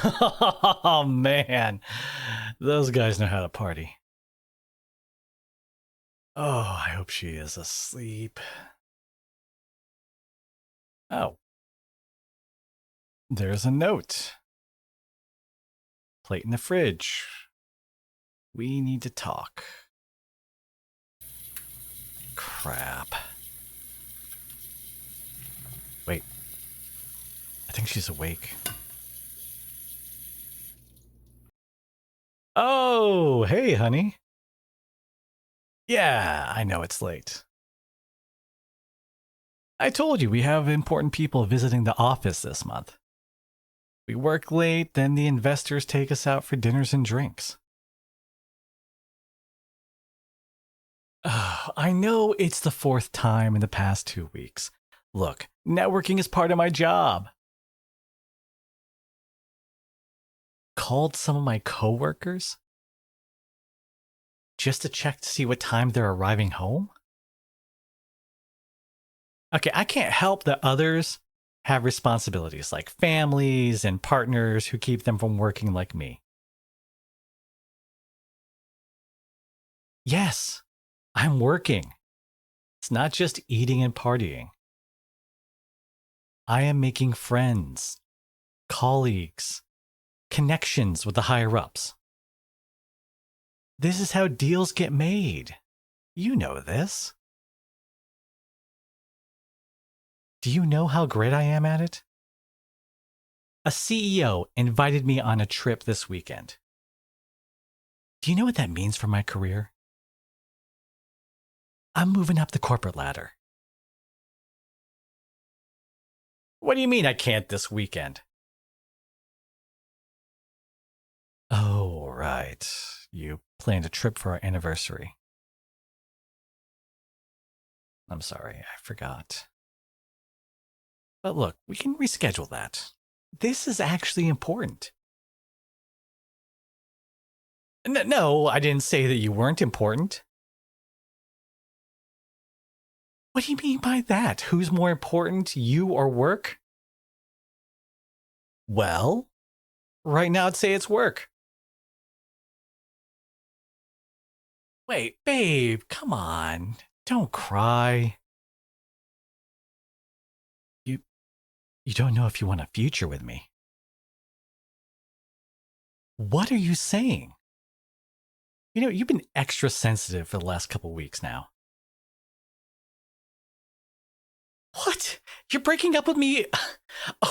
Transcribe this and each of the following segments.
Oh, man. Those guys know how to party. Oh, I hope she is asleep. Oh. There's a note. Plate in the fridge. We need to talk. Crap. Wait. I think she's awake. Oh, hey, honey. Yeah, I know it's late. I told you we have important people visiting the office this month. We work late, then the investors take us out for dinners and drinks. I know it's the fourth time in the past 2 weeks. Look, networking is part of my job. Called some of my coworkers just to check to see what time they're arriving home? Okay, I can't help that others have responsibilities like families and partners who keep them from working like me. Yes, I'm working. It's not just eating and partying. I am making friends, colleagues, connections with the higher ups. This is how deals get made. You know this. Do you know how great I am at it? A CEO invited me on a trip this weekend. Do you know what that means for my career? I'm moving up the corporate ladder. What do you mean I can't this weekend? Oh, right. You planned a trip for our anniversary. I'm sorry, I forgot. But look, we can reschedule that. This is actually important. No, I didn't say that you weren't important. What do you mean by that? Who's more important, you or work? Well, right now I'd say it's work. Wait, babe, come on. Don't cry. You don't know if you want a future with me. What are you saying? You know, you've been extra sensitive for the last couple weeks now. What? You're breaking up with me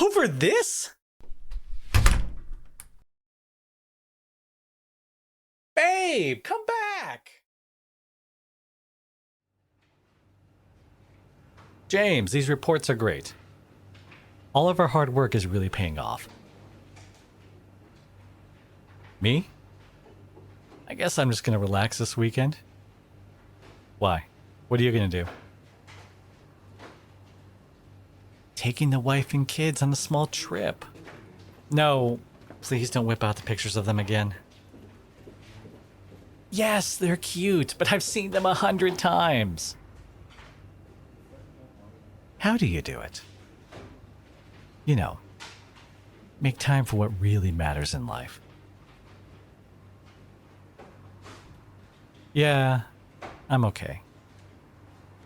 over this? Babe, come back! James, these reports are great. All of our hard work is really paying off. Me? I guess I'm just gonna relax this weekend. Why? What are you gonna do? Taking the wife and kids on a small trip. No, please don't whip out the pictures of them again. Yes, they're cute, but I've seen them 100 times. How do you do it? You know, make time for what really matters in life. Yeah, I'm okay.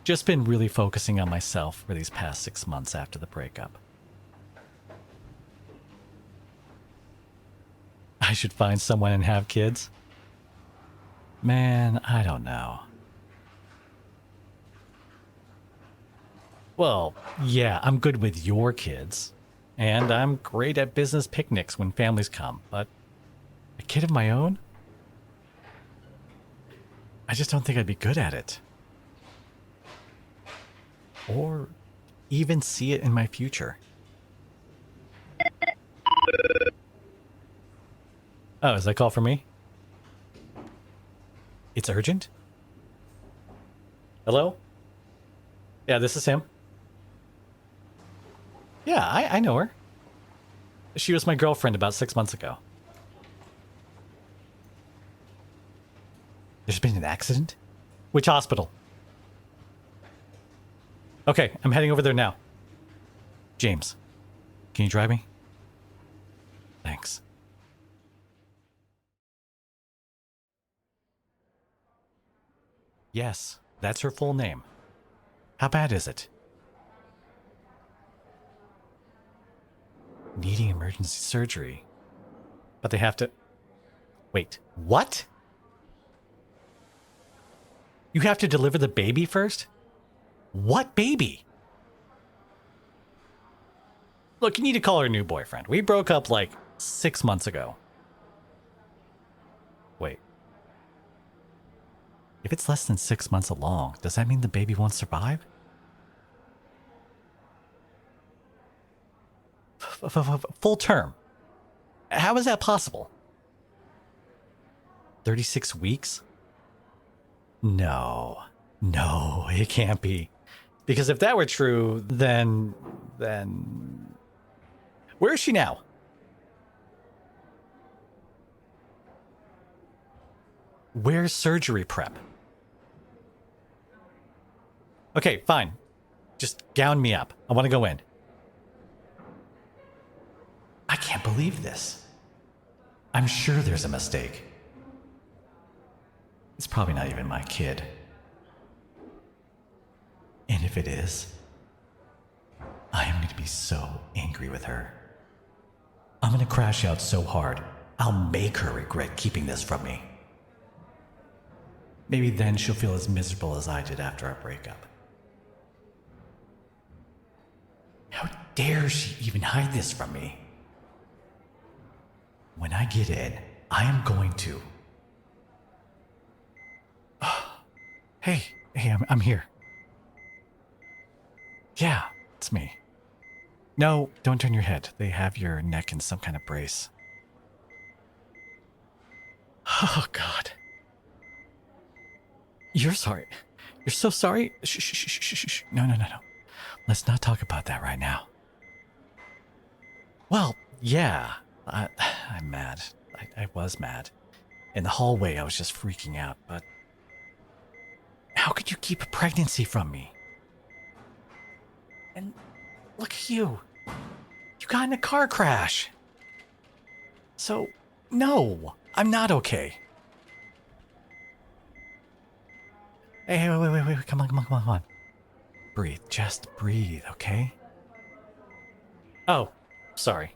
Just been really focusing on myself for these past 6 months after the breakup. I should find someone and have kids? Man, I don't know. Well, yeah, I'm good with your kids. And I'm great at business picnics when families come, but a kid of my own? I just don't think I'd be good at it. Or even see it in my future. Oh, is that call for me? It's urgent? Hello? Yeah, this is him. Yeah, I know her. She was my girlfriend about 6 months ago. There's been an accident? Which hospital? Okay, I'm heading over there now. James, can you drive me? Thanks. Yes, that's her full name. How bad is it? Needing emergency surgery. But they have to... Wait, what? You have to deliver the baby first? What baby? Look, you need to call her new boyfriend. We broke up like 6 months ago. Wait. If it's less than 6 months along, does that mean the baby won't survive? Full term. How is that possible? 36 weeks? No, it can't be. Because if that were true, then... Where is she now? Where's surgery prep? Okay, fine. Just gown me up. I want to go in. I can't believe this. I'm sure there's a mistake. It's probably not even my kid. And if it is, I am going to be so angry with her. I'm going to crash out so hard, I'll make her regret keeping this from me. Maybe then she'll feel as miserable as I did after our breakup. How dare she even hide this from me? When I get in, I am going to... Hey, I'm here. Yeah, it's me. No, don't turn your head. They have your neck in some kind of brace. Oh, God. You're sorry. You're so sorry. Shh. No. Let's not talk about that right now. Well, yeah, I'm mad. I was mad. In the hallway, I was just freaking out, but... How could you keep a pregnancy from me? And look at you. You got in a car crash. So, no, I'm not okay. Hey, wait. Come on. Breathe. Just breathe, okay? Oh, sorry.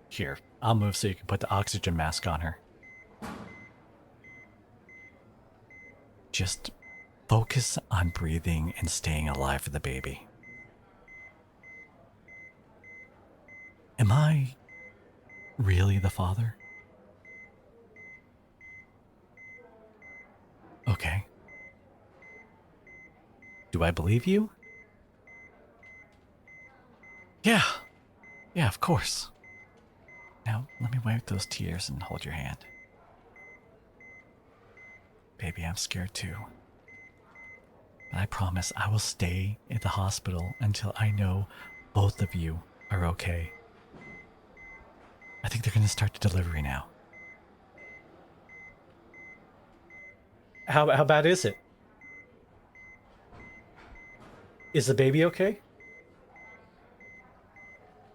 Here, I'll move so you can put the oxygen mask on her. Just focus on breathing and staying alive for the baby. Am I really the father? Okay. Do I believe you? Yeah, of course. Now, let me wipe those tears and hold your hand. Baby, I'm scared too. But I promise I will stay at the hospital until I know both of you are okay. I think they're going to start the delivery now. How bad is it? Is the baby okay?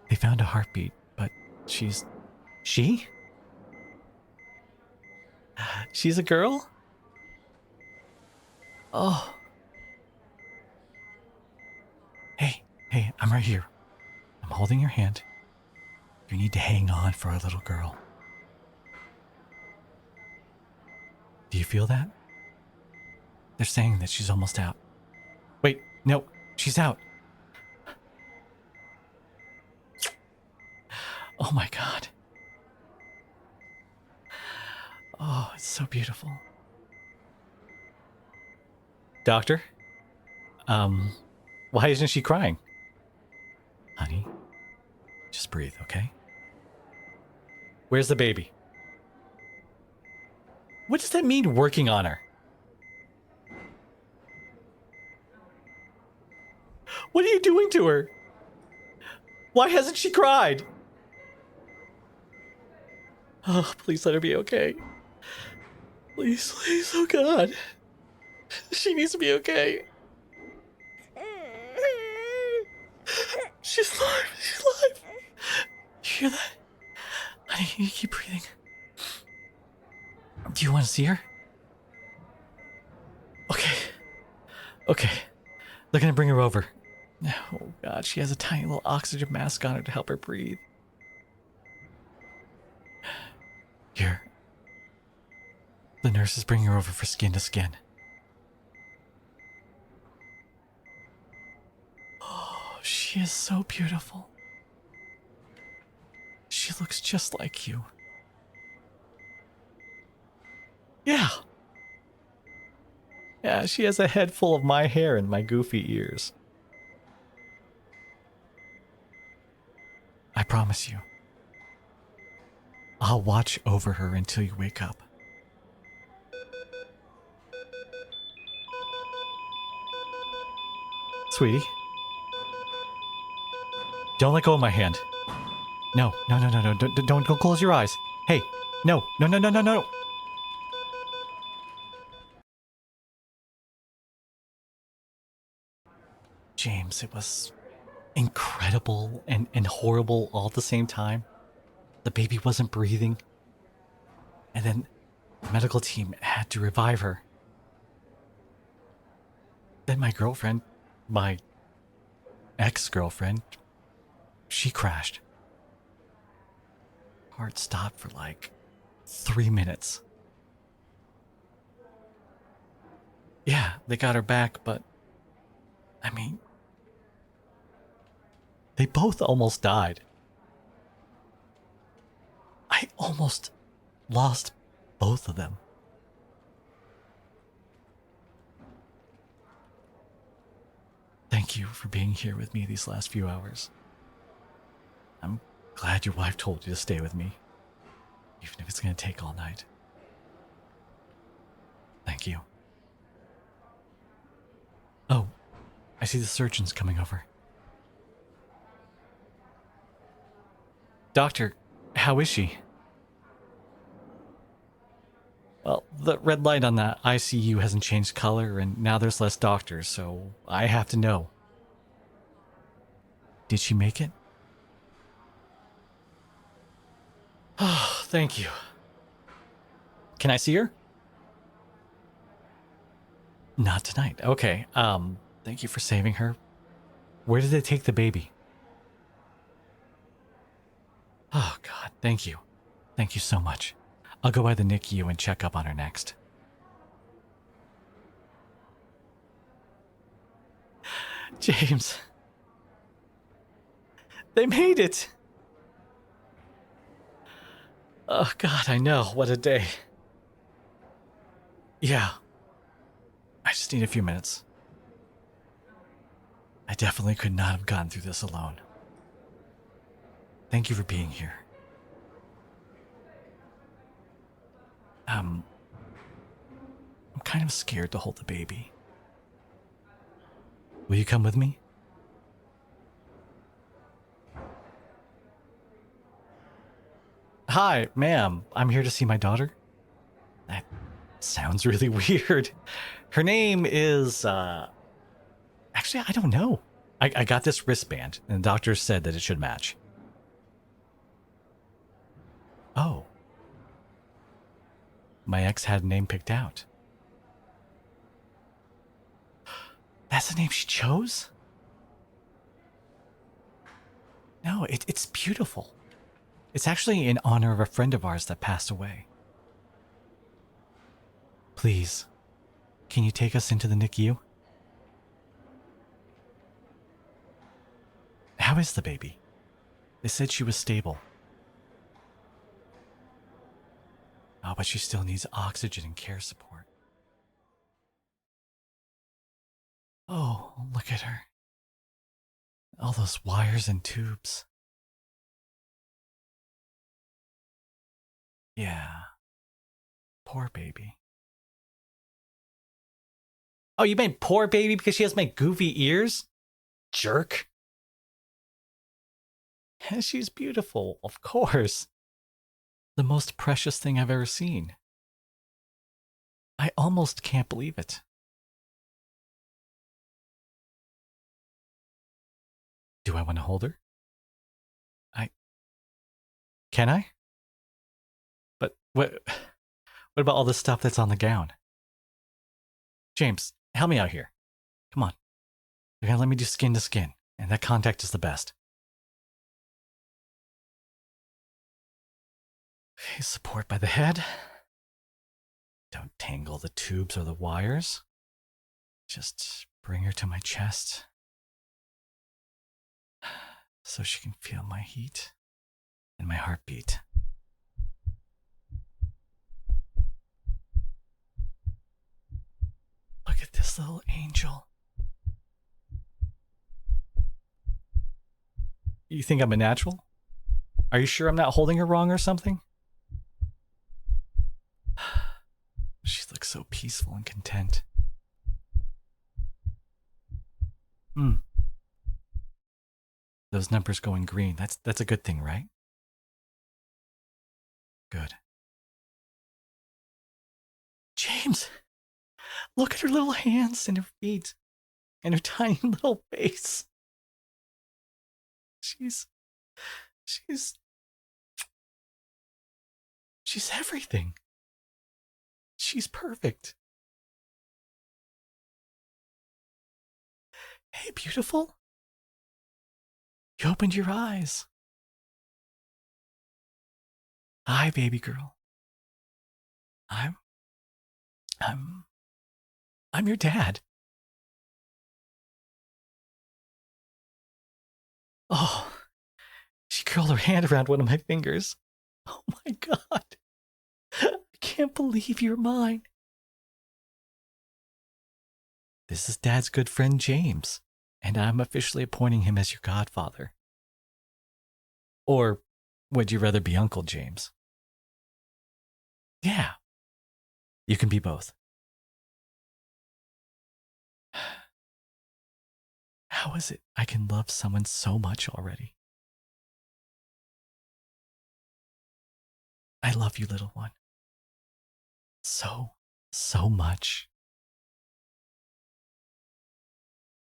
They found a heartbeat, but she's... She? She's a girl? Oh. Hey, I'm right here. I'm holding your hand. You need to hang on for our little girl. Do you feel that? They're saying that she's almost out. Wait, no, she's out. Oh my God. Oh, it's so beautiful. Doctor? Why isn't she crying? Honey, just breathe, okay? Where's the baby? What does that mean, working on her? What are you doing to her? Why hasn't she cried? Oh, please let her be okay. Please, oh God. She needs to be okay. She's alive. You hear that? Honey, you keep breathing. Do you want to see her? Okay. Okay, they're gonna bring her over. Oh god, she has a tiny little oxygen mask on her to help her breathe. Here. The nurse is bringing her over for skin to skin. Oh, she is so beautiful. She looks just like you. Yeah. Yeah, she has a head full of my hair and my goofy ears. I promise you. I'll watch over her until you wake up. Sweetie, don't let go of my hand. No, no, no, no, no, don't close your eyes. Hey, no, no, no, no, no, no. James, it was incredible and horrible all at the same time. The baby wasn't breathing. And then the medical team had to revive her. Then my girlfriend, my ex-girlfriend, she crashed. Heart stopped for like 3 minutes. Yeah, they got her back, but I mean, they both almost died. I almost lost both of them. Thank you for being here with me these last few hours. I'm glad your wife told you to stay with me, even if it's going to take all night. Thank you. Oh, I see the surgeon's coming over. Doctor, how is she? Well, the red light on the ICU hasn't changed color, and now there's less doctors, so I have to know. Did she make it? Oh, thank you. Can I see her? Not tonight. Okay. Thank you for saving her. Where did they take the baby? Oh, God. Thank you. Thank you so much. I'll go by the NICU and check up on her next. James. They made it. Oh, God, I know. What a day. Yeah. I just need a few minutes. I definitely could not have gotten through this alone. Thank you for being here. I'm kind of scared to hold the baby. Will you come with me? Hi, ma'am. I'm here to see my daughter. That sounds really weird. Her name is, actually, I don't know. I got this wristband, and the doctor said that it should match. Oh. My ex had a name picked out. That's the name she chose? No, it's beautiful. It's actually in honor of a friend of ours that passed away. Please, can you take us into the NICU? How is the baby? They said she was stable. Oh, but she still needs oxygen and care support. Oh, look at her. All those wires and tubes. Yeah. Poor baby. Oh, you meant poor baby because she has my goofy ears? Jerk. She's beautiful, of course. The most precious thing I've ever seen. I almost can't believe it. Do I want to hold her? Can I? But what about all the stuff that's on the gown? James, help me out here. Come on. You're gonna let me do skin to skin, and that contact is the best. Okay, support by the head. Don't tangle the tubes or the wires. Just bring her to my chest so she can feel my heat and my heartbeat. Look at this little angel. You think I'm a natural? Are you sure I'm not holding her wrong or something? She looks so peaceful and content. Those numbers going green. That's a good thing, right? Good. James, look at her little hands and her feet and her tiny little face. She's everything. She's perfect. Hey, beautiful. You opened your eyes. Hi, baby girl. I'm I'm your dad. Oh, she curled her hand around one of my fingers. Oh my god. I can't believe you're mine. This is Dad's good friend James, and I'm officially appointing him as your godfather. Or would you rather be Uncle James? Yeah, you can be both. How is it I can love someone so much already? I love you, little one. So, so much.